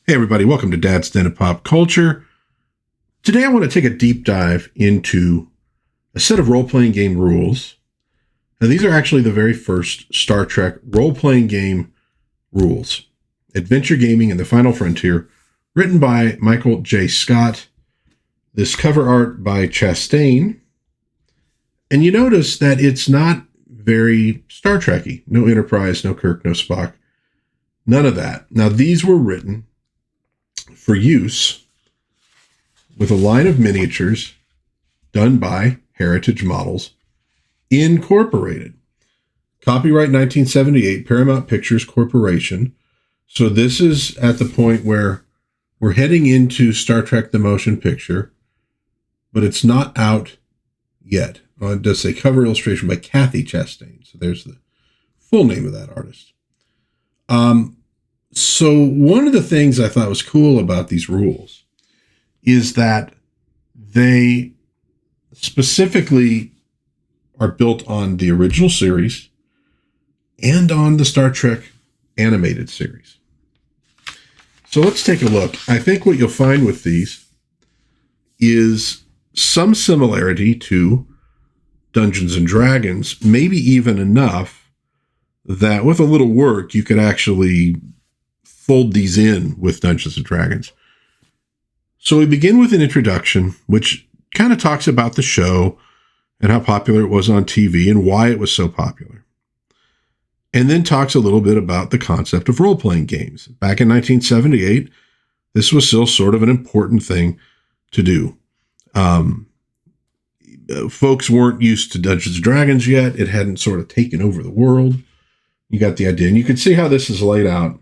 Hey everybody, welcome to Dad's Den of Pop Culture. Today I want to take a deep dive into a set of role-playing game rules. And these are actually the very first Star Trek role-playing game rules. Adventure Gaming and the Final Frontier, written by Michael J. Scott. This cover art by Chastain. And you notice that it's not very Star Trek-y. No Enterprise, no Kirk, no Spock. None of that. Now these were written for use with a line of miniatures done by Heritage Models Incorporated. Copyright 1978, Paramount Pictures Corporation. So this is at the point where we're heading into Star Trek the Motion Picture, but it's not out yet. Well, it does say cover illustration by Kathy Chastain. So there's the full name of that artist. So one of the things I thought was cool about these rules is that they specifically are built on the original series and on the Star Trek animated series. So let's take a look. I think what you'll find with these is some similarity to Dungeons and Dragons, maybe even enough that with a little work, you could actually fold these in with Dungeons and Dragons. So we begin with an introduction, which kind of talks about the show and how popular it was on TV and why it was so popular. And then talks a little bit about the concept of role-playing games. Back in 1978, this was still sort of an important thing to do. Folks weren't used to Dungeons and Dragons yet. It hadn't sort of taken over the world. You got the idea. And you can see how this is laid out.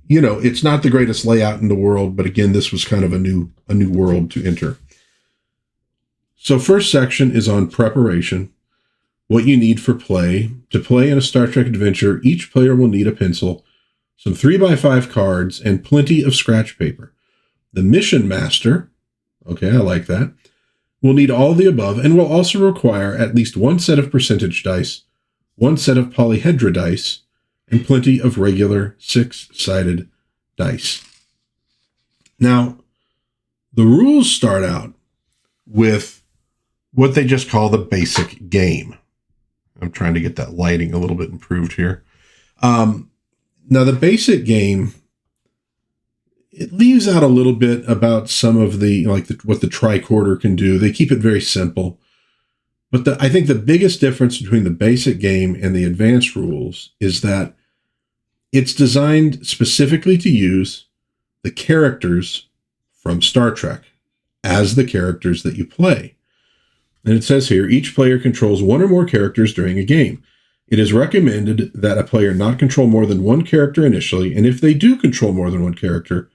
It's not the greatest layout in the world, but again, this was kind of a new world to enter. So first section is on preparation. What you need for play. To play in a Star Trek adventure, each player will need a pencil, some 3x5 cards, and plenty of scratch paper. The mission master, okay, I like that, will need all the above and will also require at least one set of percentage dice, one set of polyhedra dice, and plenty of regular 6-sided dice. Now, the rules start out with what they just call the basic game. I'm trying to get that lighting a little bit improved here. Now, the basic game, it leaves out a little bit about some of what the tricorder can do. They keep it very simple. But I think the biggest difference between the basic game and the advanced rules is that it's designed specifically to use the characters from Star Trek as the characters that you play. And it says here, each player controls one or more characters during a game. It is recommended that a player not control more than one character initially, and if they do control more than one character,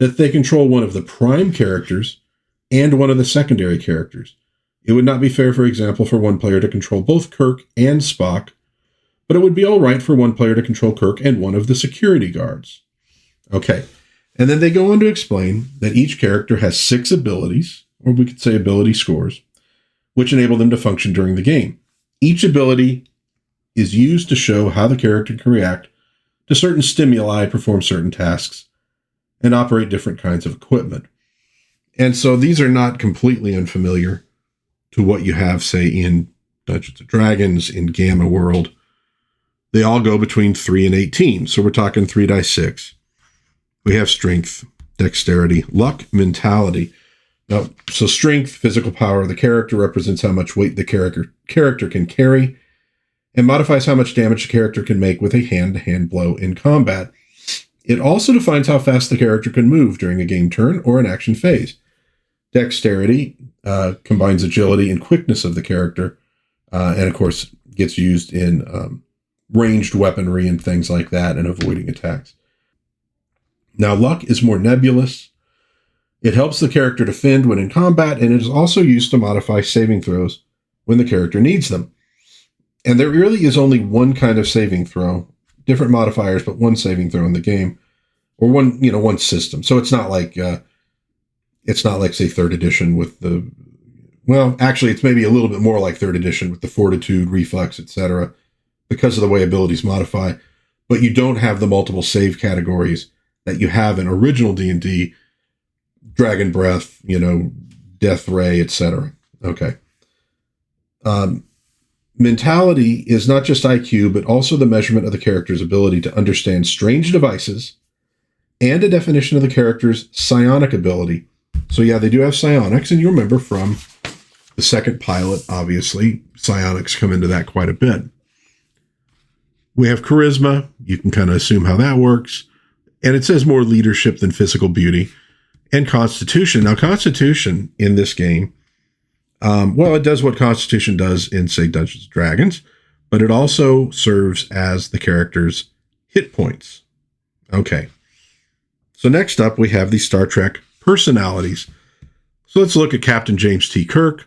that they control one of the prime characters and one of the secondary characters. It would not be fair, for example, for one player to control both Kirk and Spock, but it would be all right for one player to control Kirk and one of the security guards. Okay, and then they go on to explain that each character has 6 abilities, or we could say ability scores, which enable them to function during the game. Each ability is used to show how the character can react to certain stimuli, perform certain tasks, and operate different kinds of equipment. And so these are not completely unfamiliar to what you have, say, in Dungeons and Dragons, in Gamma World. They all go between 3 and 18. So we're talking 3 dice 6. We have strength, dexterity, luck, mentality. Now, so strength, physical power of the character represents how much weight the character can carry and modifies how much damage the character can make with a hand-to-hand blow in combat. It also defines how fast the character can move during a game turn or an action phase. Dexterity combines agility and quickness of the character, and of course gets used in ranged weaponry and things like that and avoiding attacks. Now, luck is more nebulous. It helps the character defend when in combat, and it is also used to modify saving throws when the character needs them. And there really is only one kind of saving throw, different modifiers, but one saving throw in the game, or one system. So it's not like say 3rd edition with the, well, actually it's maybe a little bit more like 3rd edition with the fortitude, reflex, etc., because of the way abilities modify. but you don't have the multiple save categories that you have in original D&D, Dragon Breath, Death Ray, etc. Okay. Mentality is not just IQ, but also the measurement of the character's ability to understand strange devices and a definition of the character's psionic ability. So yeah, they do have psionics, and you remember from the second pilot, obviously, psionics come into that quite a bit. We have charisma. You can kind of assume how that works. And it says more leadership than physical beauty. And constitution. Now, constitution in this game, it does what constitution does in, say, Dungeons & Dragons, but it also serves as the character's hit points. Okay. So next up, we have the Star Trek personalities. So let's look at Captain James T. Kirk.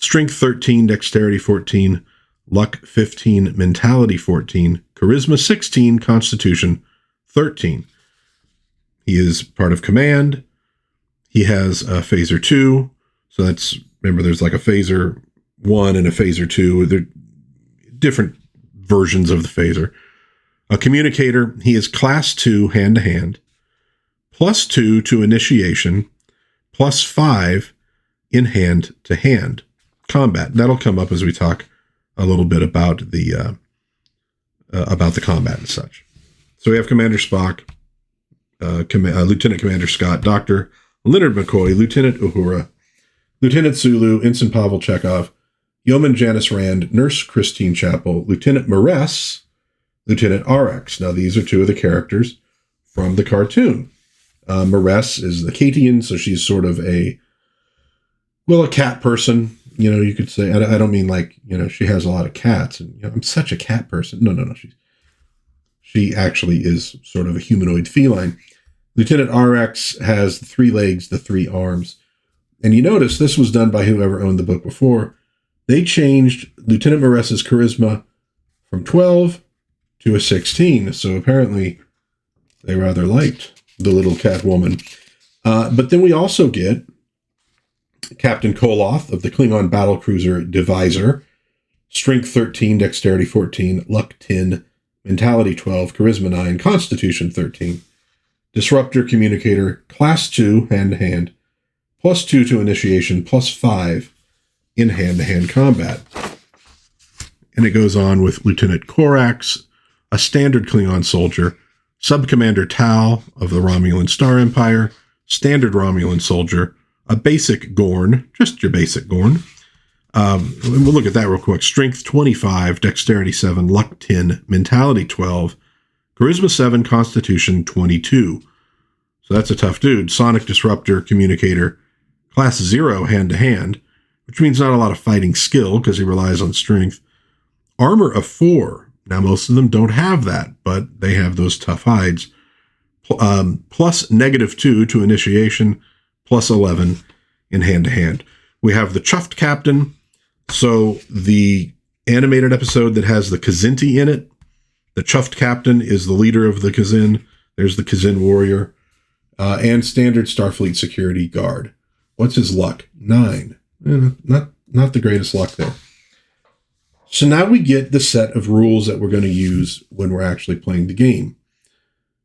Strength 13, Dexterity 14, Luck 15, Mentality 14, Charisma 16, Constitution 13. He is part of command. He has a Phaser 2. So remember, there's like a Phaser 1 and a Phaser 2. They're different versions of the Phaser. A communicator. He is Class 2, hand-to-hand, +2 to initiation, +5 in hand-to-hand combat. That'll come up as we talk a little bit about the combat and such. So we have Commander Spock, Lieutenant Commander Scott, Dr. Leonard McCoy, Lieutenant Uhura, Lieutenant Sulu, Ensign Pavel Chekhov, Yeoman Janice Rand, Nurse Christine Chappell, Lieutenant Maress, Lieutenant RX. Now, these are two of the characters from the cartoon. Maress is the Catian, so she's sort of a cat person. You could say, I don't mean like, she has a lot of cats and I'm such a cat person. No. She actually is sort of a humanoid feline. Lieutenant RX has the 3 legs, the 3 arms. And you notice this was done by whoever owned the book before. They changed Lieutenant Maress's charisma from 12 to a 16. So apparently they rather liked the little cat woman. But then we also get Captain Koloth of the Klingon battlecruiser Divisor, Strength 13, Dexterity 14, Luck 10, Mentality 12, Charisma 9, Constitution 13. Disruptor Communicator, Class 2, hand-to-hand, +2 to initiation, +5 in hand-to-hand combat. And it goes on with Lieutenant Korax, a standard Klingon soldier, Sub-Commander Tal of the Romulan Star Empire, standard Romulan soldier, a basic Gorn, just your basic Gorn. We'll look at that real quick. Strength 25, Dexterity 7, Luck 10, Mentality 12, Charisma 7, Constitution 22. So that's a tough dude. Sonic Disruptor, Communicator, Class 0, hand-to-hand, which means not a lot of fighting skill because he relies on strength. Armor of 4. Now, most of them don't have that, but they have those tough hides. Plus -2 to initiation, +11 in hand-to-hand. We have the Chuffed Captain. So the animated episode that has the Kzinti in it, the Chuffed Captain is the leader of the Kzin. There's the Kzin warrior. And standard Starfleet security guard. What's his luck? 9. Not the greatest luck there. So now we get the set of rules that we're going to use when we're actually playing the game.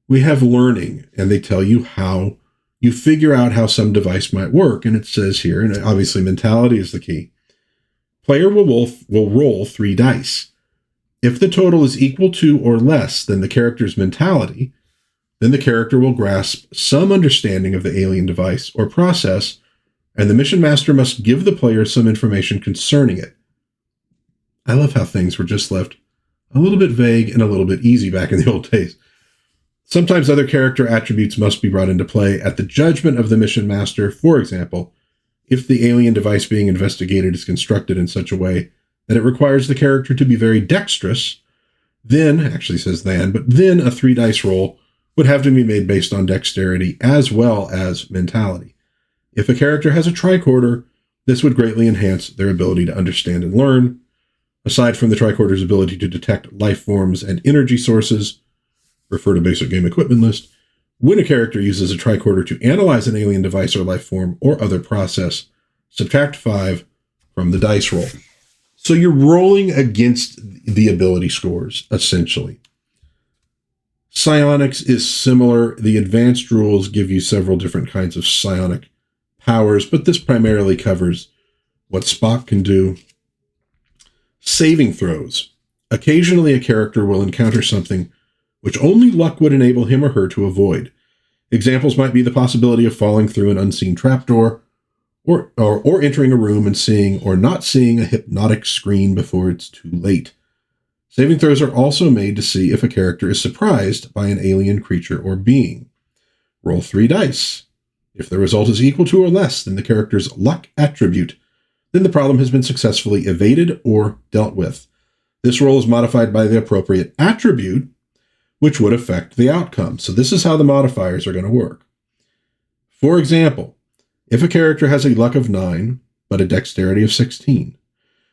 We have learning, and they tell you how you figure out how some device might work. And it says here, and obviously mentality is the key. Player will roll 3 dice. If the total is equal to or less than the character's mentality, then the character will grasp some understanding of the alien device or process, and the mission master must give the player some information concerning it. I love how things were just left a little bit vague and a little bit easy back in the old days. Sometimes other character attributes must be brought into play at the judgment of the mission master. For example, if the alien device being investigated is constructed in such a way that it requires the character to be very dexterous, then a 3 dice roll would have to be made based on dexterity as well as mentality. If a character has a tricorder, this would greatly enhance their ability to understand and learn. Aside from the tricorder's ability to detect life forms and energy sources, refer to basic game equipment list, when a character uses a tricorder to analyze an alien device or life form or other process, subtract 5 from the dice roll. So you're rolling against the ability scores, essentially. Psionics is similar. The advanced rules give you several different kinds of psionic powers, but this primarily covers what Spock can do. Saving throws. Occasionally, a character will encounter something which only luck would enable him or her to avoid. Examples might be the possibility of falling through an unseen trapdoor, or entering a room and seeing or not seeing a hypnotic screen before it's too late. Saving throws are also made to see if a character is surprised by an alien creature or being. Roll 3 dice. If the result is equal to or less than the character's luck attribute, then the problem has been successfully evaded or dealt with. This roll is modified by the appropriate attribute, which would affect the outcome. So this is how the modifiers are going to work. For example, if a character has a luck of 9, but a dexterity of 16,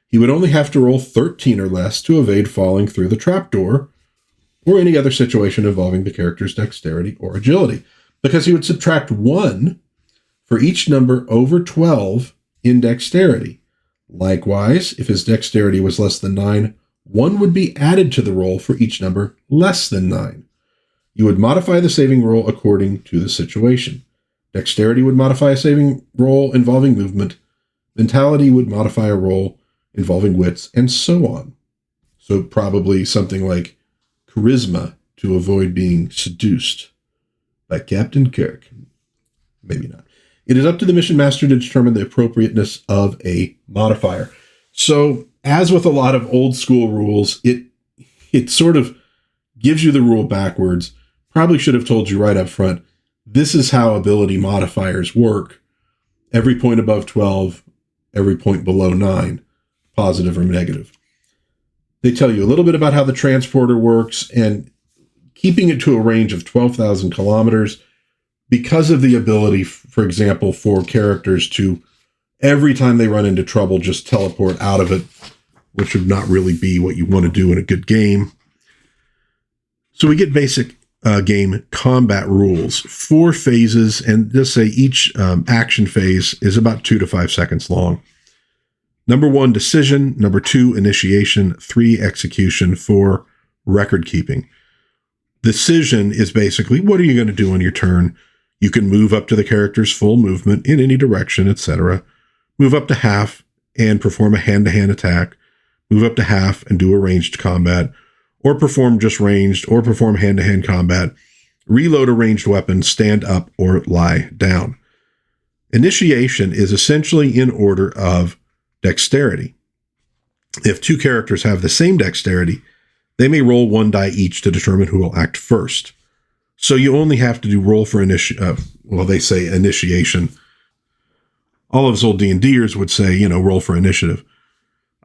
he would only have to roll 13 or less to evade falling through the trapdoor or any other situation involving the character's dexterity or agility, because he would subtract 1 for each number over 12 in dexterity. Likewise, if his dexterity was less than 9, 1 would be added to the roll for each number less than 9. You would modify the saving roll according to the situation. Dexterity would modify a saving roll involving movement. Mentality would modify a roll involving wits, and so on. So probably something like charisma to avoid being seduced by Captain Kirk. Maybe not. It is up to the mission master to determine the appropriateness of a modifier. So, as with a lot of old school rules, it sort of gives you the rule backwards. Probably should have told you right up front, this is how ability modifiers work. Every point above 12, every point below 9, positive or negative. They tell you a little bit about how the transporter works, and keeping it to a range of 12,000 kilometers because of the ability, for example, for characters to, every time they run into trouble, just teleport out of it, which would not really be what you want to do in a good game. So we get basic game combat rules, 4 phases, and just say each action phase is about 2 to 5 seconds long. Number 1, decision. Number 2, initiation. 3, execution. 4, record keeping. Decision is basically, what are you going to do on your turn? You can move up to the character's full movement in any direction, etc. Move up to half and perform a hand-to-hand attack. Move up to half and do a ranged combat, or perform just ranged, or perform hand-to-hand combat. Reload a ranged weapon, stand up, or lie down. Initiation is essentially in order of dexterity. If 2 characters have the same dexterity, they may roll 1 die each to determine who will act first. So you only have to do roll for they say initiation. All of us old D&Ders would say, roll for initiative.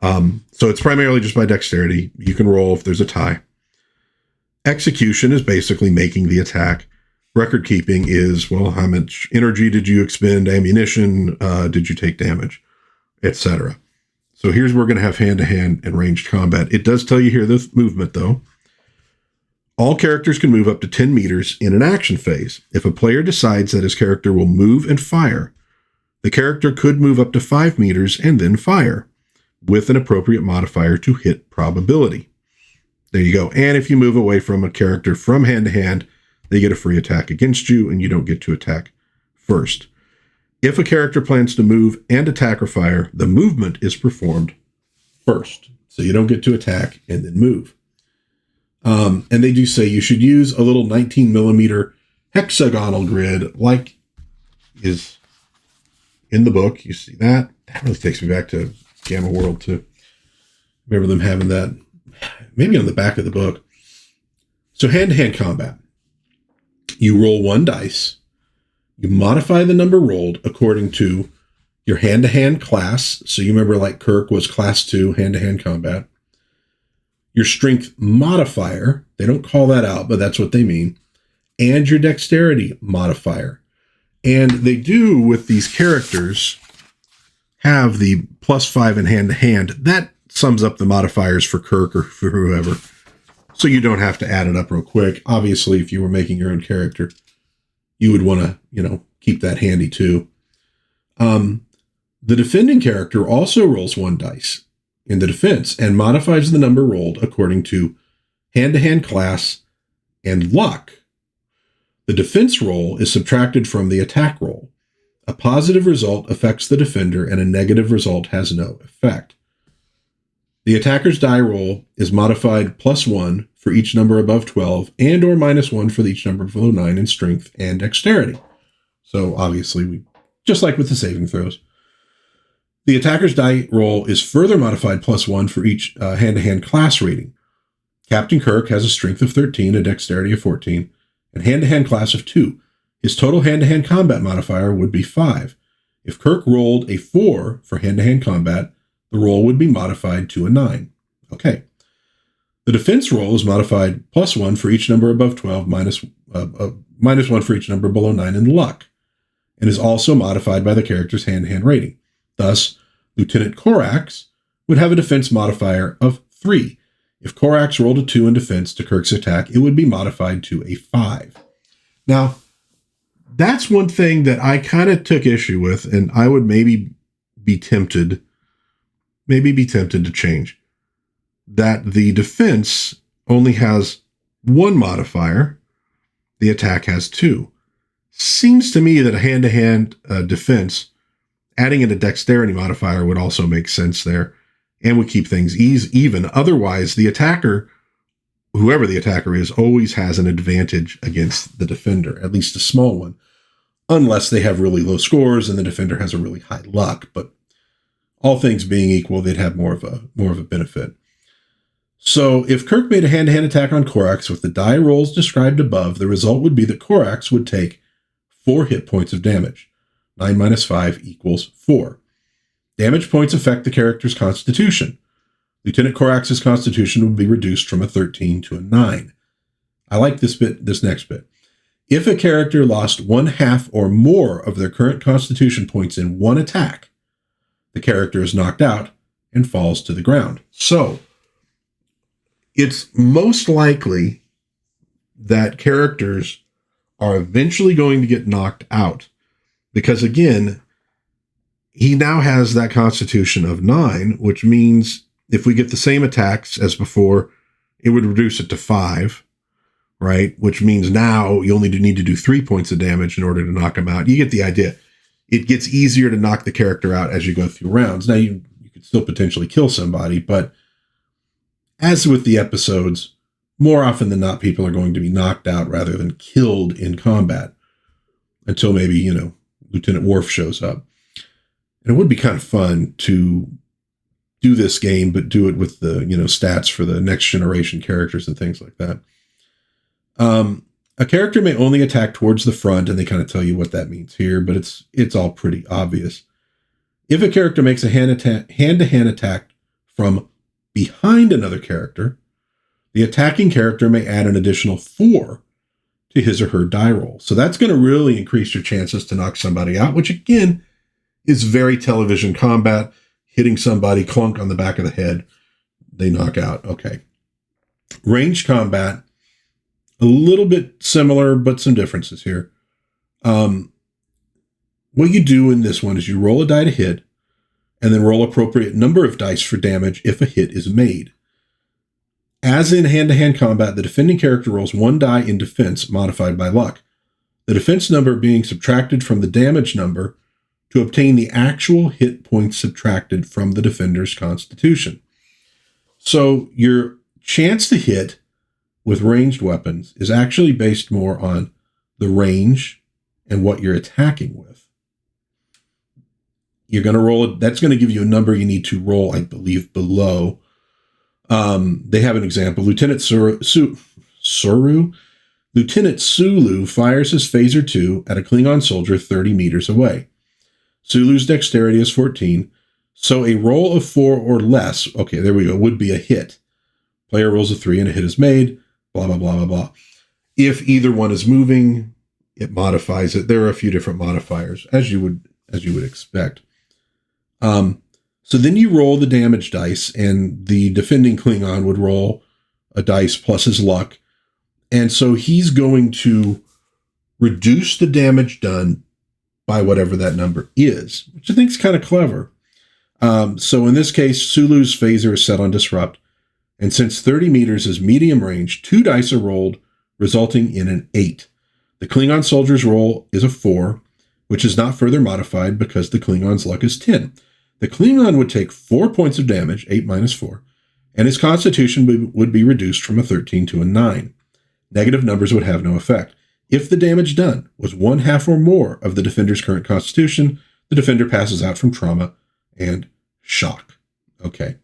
So it's primarily just by dexterity. You can roll if there's a tie. Execution is basically making the attack. Record keeping is, how much energy did you expend, ammunition, did you take damage, etc. So here's where we're going to have hand-to-hand and ranged combat. It does tell you here the movement, though. All characters can move up to 10 meters in an action phase. If a player decides that his character will move and fire, the character could move up to 5 meters and then fire, with an appropriate modifier to hit probability. There you go. And if you move away from a character from hand-to-hand, they get a free attack against you, and you don't get to attack first. If a character plans to move and attack or fire, the movement is performed first. So you don't get to attack and then move. And they do say you should use a little 19 millimeter hexagonal grid like is in the book. You see that? That really takes me back to Gamma World too. Remember them having that maybe on the back of the book. So hand-to-hand combat. You roll 1 dice. You modify the number rolled according to your hand-to-hand class. So you remember like Kirk was class 2 hand-to-hand combat. Your strength modifier, they don't call that out, but that's what they mean, and your dexterity modifier. And they do, with these characters, have the +5 in hand-to-hand. That sums up the modifiers for Kirk or for whoever. So you don't have to add it up real quick. Obviously, if you were making your own character, you would want to, keep that handy too. The defending character also rolls 1 dice in the defense and modifies the number rolled according to hand-to-hand class and luck, the defense roll is subtracted from the attack roll. A positive result affects the defender, and a negative result has no effect. The attacker's die roll is modified +1 for each number above 12 and or -1 for each number below 9 in strength and dexterity. So obviously, just like with the saving throws. The attacker's die roll is further modified +1 for each hand-to-hand class rating. Captain Kirk has a strength of 13, a dexterity of 14, and hand-to-hand class of 2. His total hand-to-hand combat modifier would be 5. If Kirk rolled a 4 for hand-to-hand combat, the roll would be modified to a 9. Okay. The defense roll is modified +1 for each number above 12, -1 for each number below 9 in luck, and is also modified by the character's hand-to-hand rating. Thus, Lieutenant Corax would have a defense modifier of 3. If Corax rolled a 2 in defense to Kirk's attack, it would be modified to a 5. Now, that's one thing that I kind of took issue with, and I would maybe be tempted to change. That the defense only has 1 modifier, the attack has 2. Seems to me that a hand-to-hand defense, adding in a dexterity modifier would also make sense there, and would keep things even. Otherwise, the attacker, whoever the attacker is, always has an advantage against the defender, at least a small one, unless they have really low scores and the defender has a really high luck. But all things being equal, they'd have more of a benefit. So if Kirk made a hand-to-hand attack on Corax with the die rolls described above, the result would be that Corax would take 4 hit points of damage. 9 minus 5 equals 4. Damage points affect the character's constitution. Lieutenant Corax's constitution would be reduced from a 13 to a 9. I like this next bit. If a character lost 1/2 or more of their current constitution points in one attack, the character is knocked out and falls to the ground. So, it's most likely that characters are eventually going to get knocked out. Because again, he now has that constitution of 9, which means if we get the same attacks as before, it would reduce it to 5, right? Which means now you only need to do 3 points of damage in order to knock him out. You get the idea. It gets easier to knock the character out as you go through rounds. Now, you could still potentially kill somebody, but as with the episodes, more often than not, people are going to be knocked out rather than killed in combat until maybe, Lieutenant Worf shows up. And it would be kind of fun to do this game, but do it with the, stats for the next generation characters and things like that. A character may only attack towards the front, and they kind of tell you what that means here, but it's all pretty obvious. If a character makes a hand-to-hand attack from behind another character, the attacking character may add an additional 4 to his or her die roll. So that's going to really increase your chances to knock somebody out, which again is very television combat. Hitting somebody, clunk on the back of the head, they knock out. Okay. Ranged combat, a little bit similar, but some differences here. What you do in this one is you roll a die to hit, and then roll appropriate number of dice for damage if a hit is made. As in hand-to-hand combat, the defending character rolls 1 die in defense, modified by luck. The defense number being subtracted from the damage number to obtain the actual hit points subtracted from the defender's constitution. So your chance to hit with ranged weapons is actually based more on the range and what you're attacking with. You're going to roll it. That's going to give you a number you need to roll, I believe, below. They have an example. Lieutenant Sulu fires his phaser 2 at a Klingon soldier 30 meters away. Sulu's dexterity is 14, so a roll of 4 or less, okay, there we go, would be a hit. Player rolls a 3 and a hit is made, blah, blah, blah, blah, blah. If either one is moving, it modifies it. There are a few different modifiers, as you would expect. So then you roll the damage dice, and the defending Klingon would roll a dice plus his luck. And so he's going to reduce the damage done by whatever that number is, which I think is kind of clever. So in this case, Sulu's phaser is set on disrupt. And since 30 meters is medium range, 2 dice are rolled resulting in an 8. The Klingon soldier's roll is a 4, which is not further modified because the Klingon's luck is 10. The Klingon would take 4 points of damage, 8 minus 4, and his constitution would be reduced from a 13 to a 9. Negative numbers would have no effect. If the damage done was 1/2 or more of the defender's current constitution, the defender passes out from trauma and shock. Okay,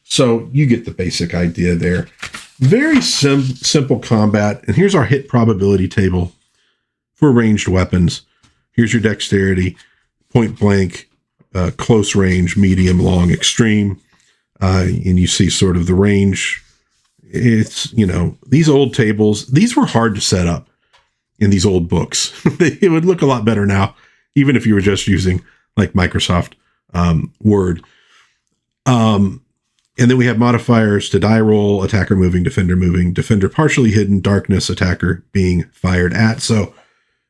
so you get the basic idea there. Very simple combat. And here's our hit probability table for ranged weapons. Here's your dexterity, point blank, close range, medium, long, extreme. And you see sort of the range. It's, these old tables, these were hard to set up in these old books. It would look a lot better now, even if you were just using like Microsoft Word. And then we have modifiers to die roll, attacker moving, defender partially hidden, darkness, attacker being fired at. So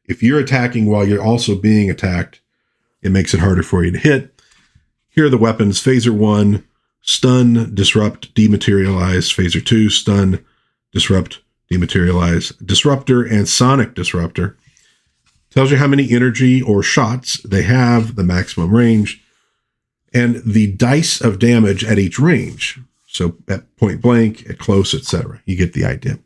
if you're attacking while you're also being attacked, it makes it harder for you to hit. Here are the weapons. Phaser 1, stun, disrupt, dematerialize. Phaser 2, stun, disrupt, dematerialize. Disruptor and sonic disruptor. Tells you how many energy or shots they have, the maximum range, and the dice of damage at each range. So at point blank, at close, etc. You get the idea.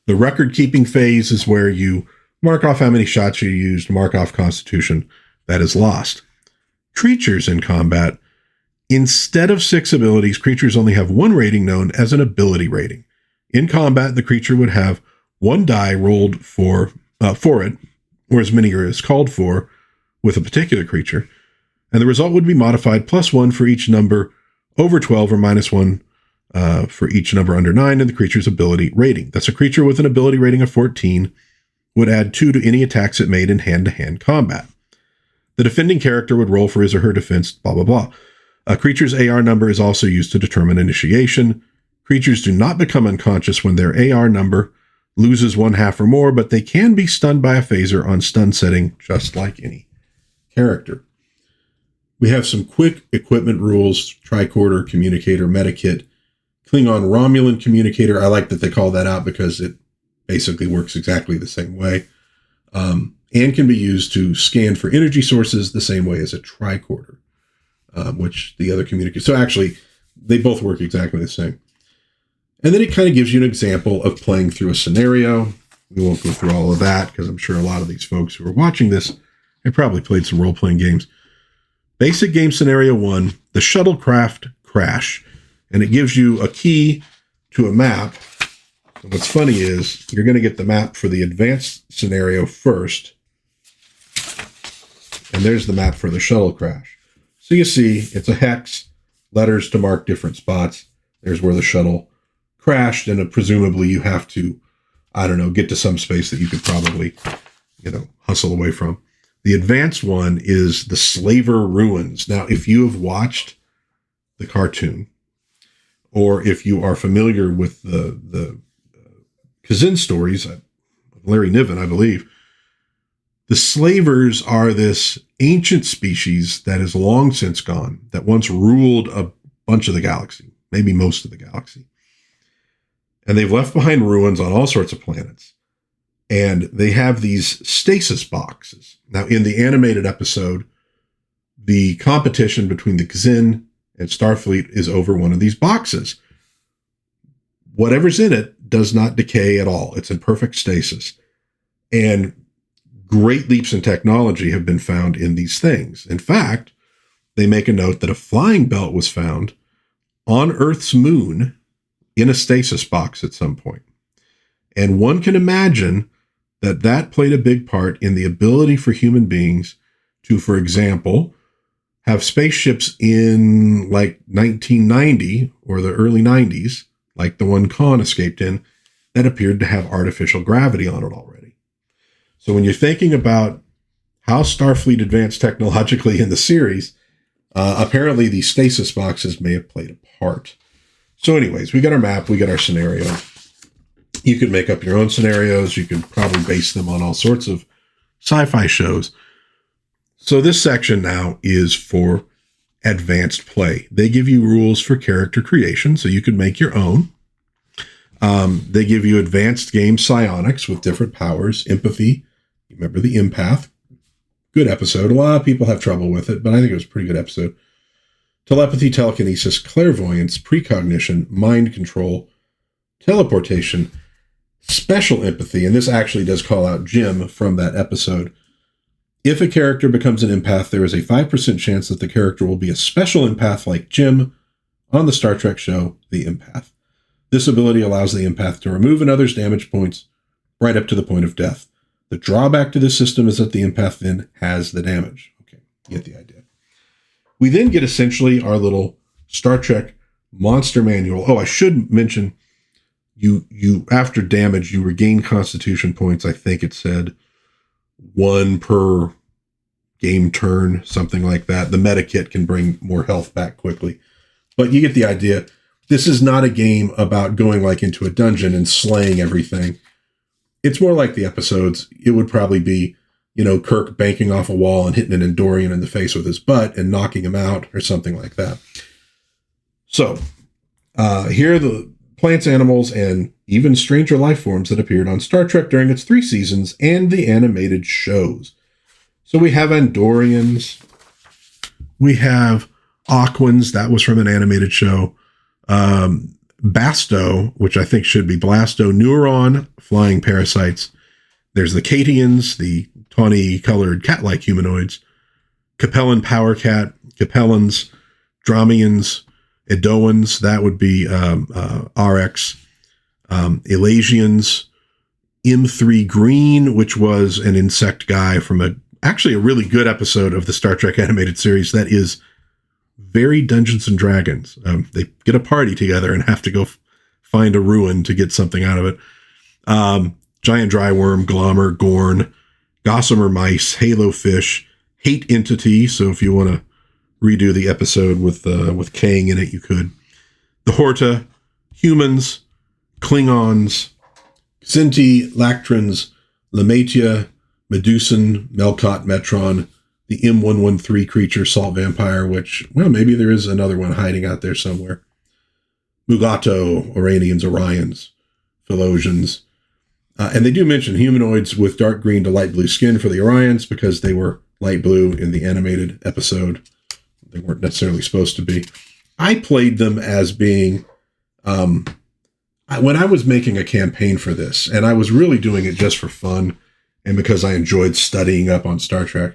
The record-keeping phase is where you mark off how many shots you used, mark off constitution that is lost. Creatures in combat. Instead of 6 abilities, creatures only have 1 rating known as an ability rating. In combat, the creature would have 1 die rolled for it, or as many are as called for with a particular creature, and the result would be modified +1 for each number over 12 or -1 for each number under 9 in the creature's ability rating. Thus, a creature with an ability rating of 14 would add 2 to any attacks it made in hand-to-hand combat. The defending character would roll for his or her defense, blah, blah, blah. A creature's AR number is also used to determine initiation. Creatures do not become unconscious when their AR number loses 1/2 or more, but they can be stunned by a phaser on stun setting, just like any character. We have some quick equipment rules: tricorder, communicator, medikit, Klingon Romulan communicator. I like that they call that out because it basically works exactly the same way, and can be used to scan for energy sources the same way as a tricorder, which the other communicator. So actually, they both work exactly the same. And then it kind of gives you an example of playing through a scenario. We won't go through all of that because I'm sure a lot of these folks who are watching this have probably played some role-playing games. Basic game scenario 1, the shuttlecraft crash. And it gives you a key to a map. And what's funny is you're going to get the map for the advanced scenario first. And there's the map for the shuttle crash. So you see it's a hex, letters to mark different spots. There's where the shuttle crashed, and presumably you have to, get to some space that you could probably, hustle away from. The advanced one is the Slaver Ruins. Now, if you have watched the cartoon, or if you are familiar with the Kzin stories, Larry Niven, I believe, the slavers are this ancient species that is long since gone, that once ruled a bunch of the galaxy, maybe most of the galaxy. And they've left behind ruins on all sorts of planets. And they have these stasis boxes. Now, in the animated episode, the competition between the Kzin and Starfleet is over one of these boxes. Whatever's in it does not decay at all. It's in perfect stasis. And great leaps in technology have been found in these things. In fact, they make a note that a flying belt was found on Earth's moon in a stasis box at some point. And one can imagine that played a big part in the ability for human beings to, for example, have spaceships in like 1990 or the early 90s, like the one Khan escaped in, that appeared to have artificial gravity on it already. So when you're thinking about how Starfleet advanced technologically in the series, apparently these stasis boxes may have played a part. So anyways, we got our map, we got our scenario. You could make up your own scenarios. You could probably base them on all sorts of sci-fi shows. So this section now is for advanced play. They give you rules for character creation, so you can make your own. They give you advanced game psionics with different powers, empathy. You remember the empath. Good episode. A lot of people have trouble with it, but I think it was a pretty good episode. Telepathy, telekinesis, clairvoyance, precognition, mind control, teleportation, special empathy, and this actually does call out Jim from that episode. If a character becomes an empath, there is a 5% chance that the character will be a special empath like Jim on the Star Trek show, The Empath. This ability allows the empath to remove another's damage points right up to the point of death. The drawback to this system is that the empath then has the damage. Okay, you get the idea. We then get essentially our little Star Trek monster manual. Oh, I should mention, you after damage, you regain constitution points. I think it said 1 per game turn, something like that. The meta kit can bring more health back quickly. But you get the idea. This is not a game about going like into a dungeon and slaying everything. It's more like the episodes. It would probably be, Kirk banking off a wall and hitting an Andorian in the face with his butt and knocking him out or something like that. So, here are the plants, animals, and even stranger life forms that appeared on Star Trek during its 3 seasons and the animated shows. So we have Andorians. We have Aquans. That was from an animated show. Basto, which I think should be Blasto, Neuron, flying parasites. There's the Catians, the tawny-colored cat-like humanoids. Capellan Power Cat, Capellans, Dromians, Edoans, that would be RX. Elasians, M3 Green, which was an insect guy from actually a really good episode of the Star Trek animated series that is very Dungeons and Dragons. They get a party together and have to go find a ruin to get something out of it. Giant dryworm, Glommer, Gorn, Gossamer mice, Halo fish, Hate entity. So if you want to redo the episode with Kang in it, you could. The Horta, humans, Klingons, Kzinti, Lactrans, Lamatia, Medusan, Melkot, Metron, the M113 creature, Salt Vampire, which, well, maybe there is another one hiding out there somewhere. Mugato, Oranians, Orions, Philosians. And they do mention humanoids with dark green to light blue skin for the Orions because they were light blue in the animated episode. They weren't necessarily supposed to be. I played them as being, when I was making a campaign for this, and I was really doing it just for fun and because I enjoyed studying up on Star Trek,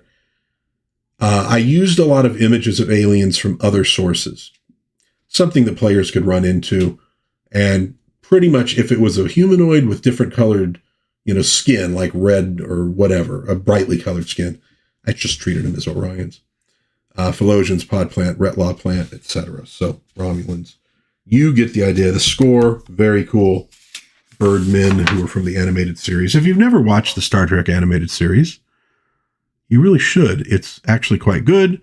I used a lot of images of aliens from other sources, something that players could run into. And pretty much if it was a humanoid with different colored, skin, like red or whatever, a brightly colored skin, I just treated them as Orions. Philosians, pod plant, Retlaw plant, etc. So Romulans. You get the idea. The score, very cool. Birdmen, who are from the animated series. If you've never watched the Star Trek animated series, you really should. It's actually quite good.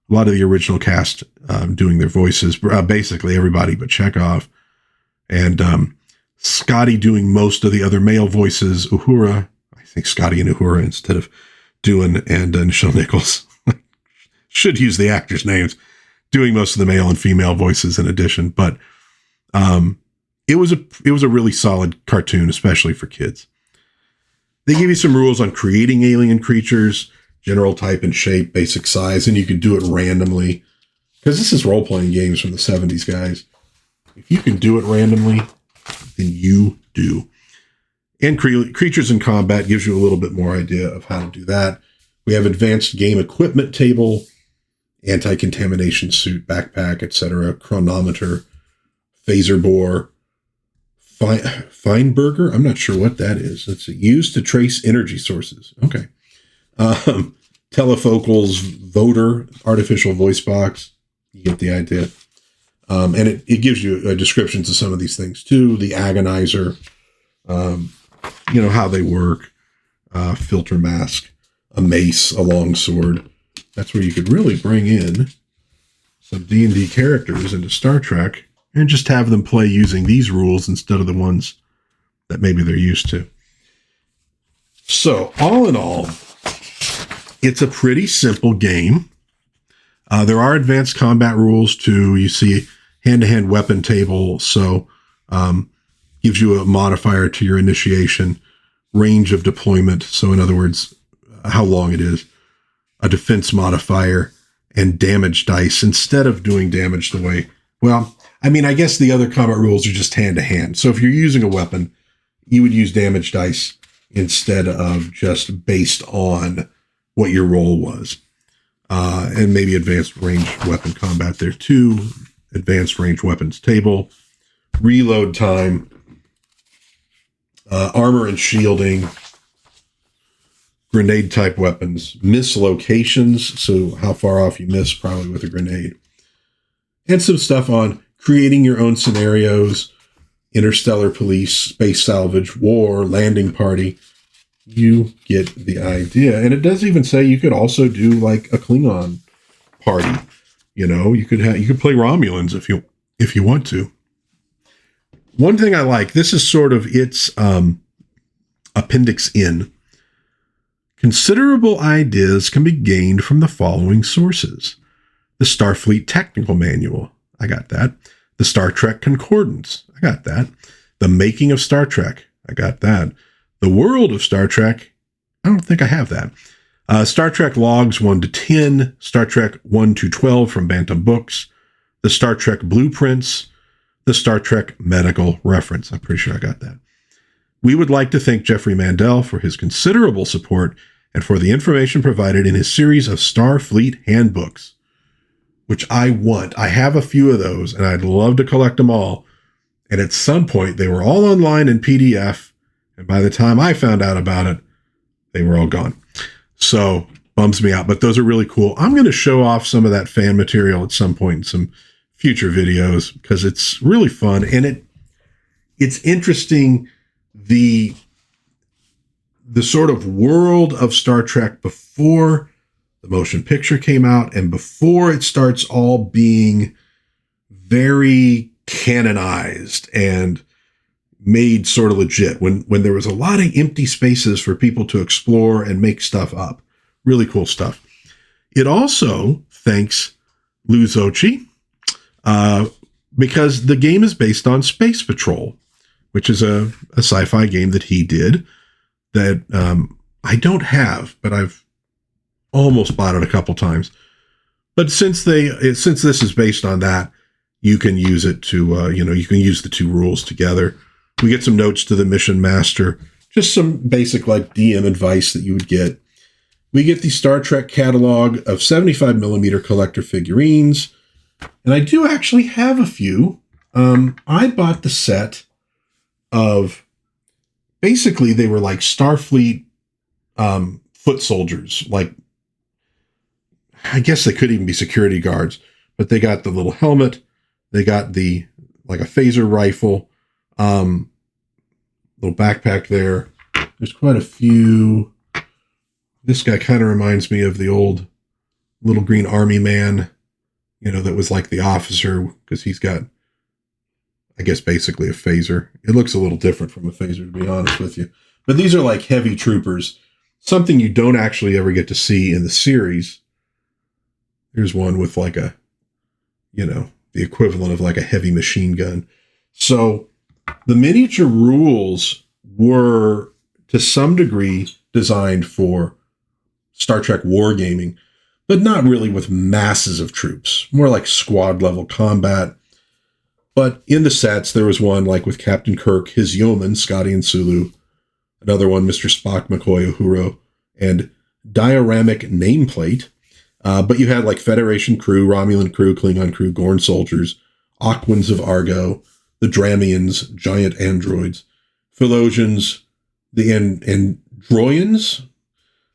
A lot of the original cast doing their voices, basically everybody but Chekhov. And Scotty doing most of the other male voices. Uhura, I think Scotty and Uhura instead of Doohan and Nichelle Nichols. Should use the actors' names. Doing most of the male and female voices in addition. But it was a really solid cartoon, especially for kids. They give you some rules on creating alien creatures, general type and shape, basic size, and you can do it randomly. Because this is role-playing games from the 70s, guys. If you can do it randomly, then you do. And creatures in combat gives you a little bit more idea of how to do that. We have advanced game equipment table, anti-contamination suit, backpack, etc., chronometer, phaser bore, Feinberger. I'm not sure what that is. It's used to trace energy sources. Okay. Telefocals, voter, artificial voice box. You get the idea. And it gives you descriptions of some of these things too. The agonizer, how they work, filter mask, a mace, a long sword. That's where you could really bring in some D&D characters into Star Trek and just have them play using these rules instead of the ones that maybe they're used to. So all in all, it's a pretty simple game. There are advanced combat rules too. You see hand-to-hand weapon table. So gives you a modifier to your initiation, range of deployment. So in other words, how long it is, a defense modifier, and damage dice instead of doing damage the way, well, I mean, I guess the other combat rules are just hand to hand. So if you're using a weapon, you would use damage dice instead of just based on what your roll was. And maybe advanced range weapon combat there too. Advanced range weapons table, reload time, armor and shielding, grenade type weapons, miss locations, so how far off you miss probably with a grenade, and some stuff on creating your own scenarios, interstellar police, space salvage, war, landing party. You get the idea. And it does even say you could also do like a Klingon party. You know, you could play Romulans if you want to. One thing I like, this is sort of its appendix in. Considerable ideas can be gained from the following sources. The Starfleet Technical Manual. I got that. The Star Trek Concordance. I got that. The Making of Star Trek. I got that. The World of Star Trek. I don't think I have that. Star Trek Logs 1 to 10. Star Trek 1 to 12 from Bantam Books. The Star Trek Blueprints. The Star Trek Medical Reference. I'm pretty sure I got that. We would like to thank Jeffrey Mandel for his considerable support and for the information provided in his series of Starfleet handbooks, which I want. I have a few of those, and I'd love to collect them all. And at some point, they were all online in PDF, and by the time I found out about it, they were all gone. So, bums me out, but those are really cool. I'm going to show off some of that fan material at some point in some future videos, because it's really fun, and it's interesting, the sort of world of Star Trek before the motion picture came out and before it starts all being very canonized and made sort of legit, when there was a lot of empty spaces for people to explore and make stuff up. Really cool stuff. It also thanks Lou Zocchi, because the game is based on Space Patrol, which is a sci-fi game that he did that I don't have, but I've almost bought it a couple times. But since this is based on that, you can use it to, you can use the two rules together. We get some notes to the mission master, just some basic like DM advice that you would get. We get the Star Trek catalog of 75 millimeter collector figurines. And I do actually have a few. I bought the set of, basically they were like Starfleet foot soldiers. Like, I guess they could even be security guards, but they got the little helmet. They got like a phaser rifle, little backpack there. There's quite a few. This guy kind of reminds me of the old little green army man, that was like the officer, because he's got, I guess, basically a phaser. It looks a little different from a phaser, to be honest with you. But these are like heavy troopers, something you don't actually ever get to see in the series. Here's one with like a, the equivalent of like a heavy machine gun. So the miniature rules were, to some degree, designed for Star Trek wargaming, but not really with masses of troops, more like squad level combat. But in the sets, there was one like with Captain Kirk, his yeoman, Scotty and Sulu, another one, Mr. Spock, McCoy, Uhura, and dioramic nameplate. But you had like Federation crew, Romulan crew, Klingon crew, Gorn soldiers, Aquans of Argo, the Dramians, giant androids, Philosians, the Andorians,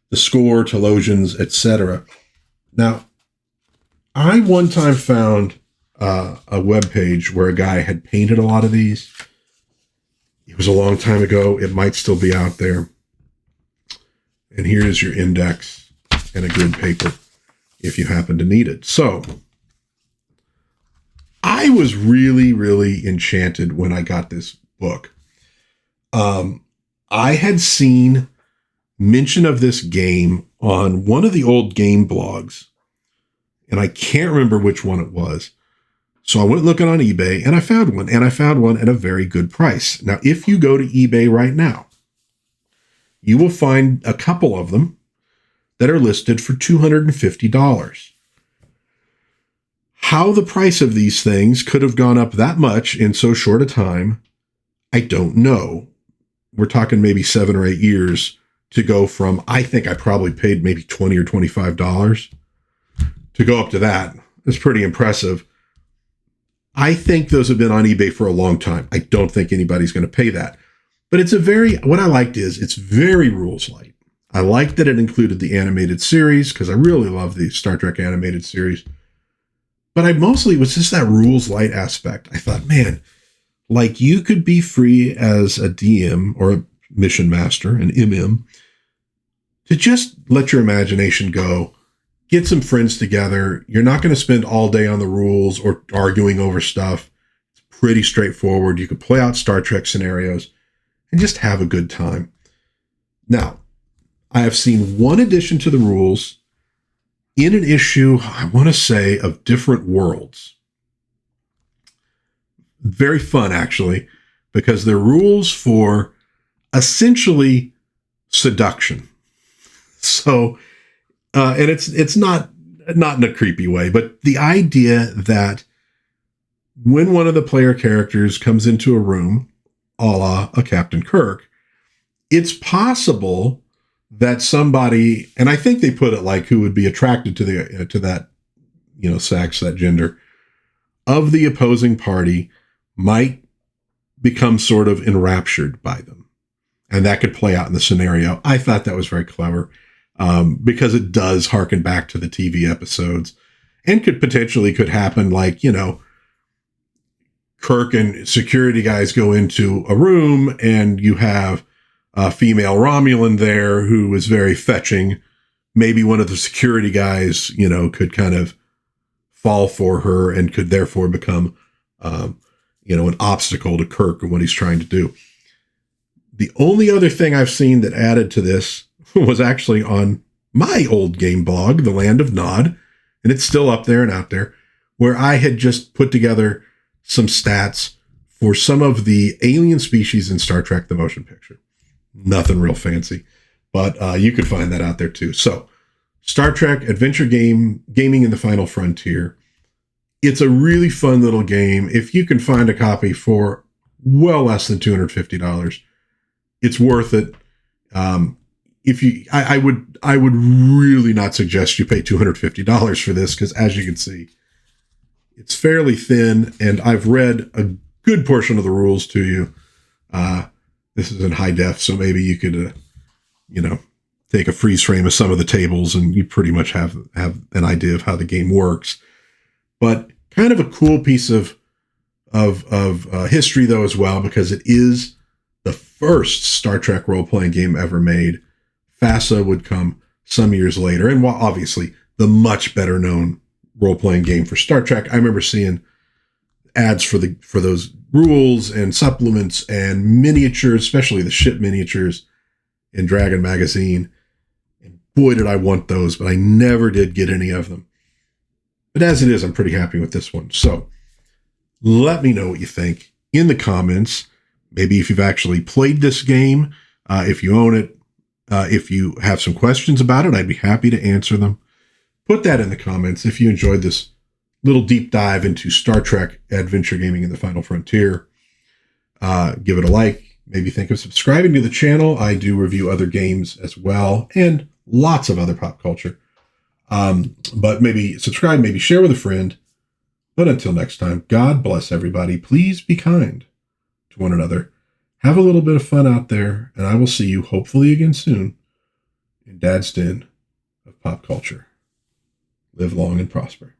the Score, Telosians, etc. Now, I one time found a web page where a guy had painted a lot of these. It was a long time ago. It might still be out there. And here is your index and a grid paper if you happen to need it. So I was really, really enchanted when I got this book. I had seen mention of this game on one of the old game blogs, and I can't remember which one it was. So I went looking on eBay and I found one, and I found one at a very good price. Now, if you go to eBay right now, you will find a couple of them that are listed for $250. How the price of these things could have gone up that much in so short a time, I don't know. We're talking maybe 7 or 8 years to go from, I think I probably paid maybe $20 or $25 to go up to that. It's pretty impressive. I think those have been on eBay for a long time. I don't think anybody's going to pay that. But what I liked is it's very rules light. I liked that it included the animated series because I really love the Star Trek animated series. But it was just that rules light aspect. I thought, man, like you could be free as a DM or a mission master, an MM, to just let your imagination go, get some friends together. You're not going to spend all day on the rules or arguing over stuff. It's pretty straightforward. You could play out Star Trek scenarios and just have a good time. Now, I have seen one addition to the rules in an issue, I want to say, of Different Worlds. Very fun, actually, because they're rules for essentially seduction. So, and it's not in a creepy way, but the idea that when one of the player characters comes into a room, a la a Captain Kirk, it's possible that somebody, and I think they put it like who would be attracted to that, sex, that gender of the opposing party might become sort of enraptured by them. And that could play out in the scenario. I thought that was very clever because it does harken back to the TV episodes and could happen like, Kirk and security guys go into a room and you have a female Romulan there who is very fetching. Maybe one of the security guys, could kind of fall for her and could therefore become, an obstacle to Kirk and what he's trying to do. The only other thing I've seen that added to this was actually on my old game blog, The Land of Nod, and it's still up there and out there, where I had just put together some stats for some of the alien species in Star Trek, the motion picture. Nothing real fancy, but you could find that out there too. So Star Trek Adventure Gaming in the Final Frontier. It's a really fun little game. If you can find a copy for well less than $250, it's worth it. I would really not suggest you pay $250 for this because, as you can see, it's fairly thin, and I've read a good portion of the rules to you. This is in high def, so maybe you could, take a freeze frame of some of the tables, and you pretty much have an idea of how the game works. But kind of a cool piece of history, though, as well, because it is the first Star Trek role-playing game ever made. FASA would come some years later, and obviously the much better known role-playing game for Star Trek. I remember seeing ads for those rules and supplements and miniatures, especially the ship miniatures in Dragon magazine. And boy, did I want those, but I never did get any of them. But as it is, I'm pretty happy with this one. So let me know what you think in the comments. Maybe if you've actually played this game, if you own it, if you have some questions about it, I'd be happy to answer them. Put that in the comments if you enjoyed this little deep dive into Star Trek Adventure Gaming in the Final Frontier. Give it a like. Maybe think of subscribing to the channel. I do review other games as well and lots of other pop culture. But maybe subscribe, maybe share with a friend. But until next time, God bless everybody. Please be kind to one another. Have a little bit of fun out there, and I will see you hopefully again soon in Dad's Den of Pop Culture. Live long and prosper.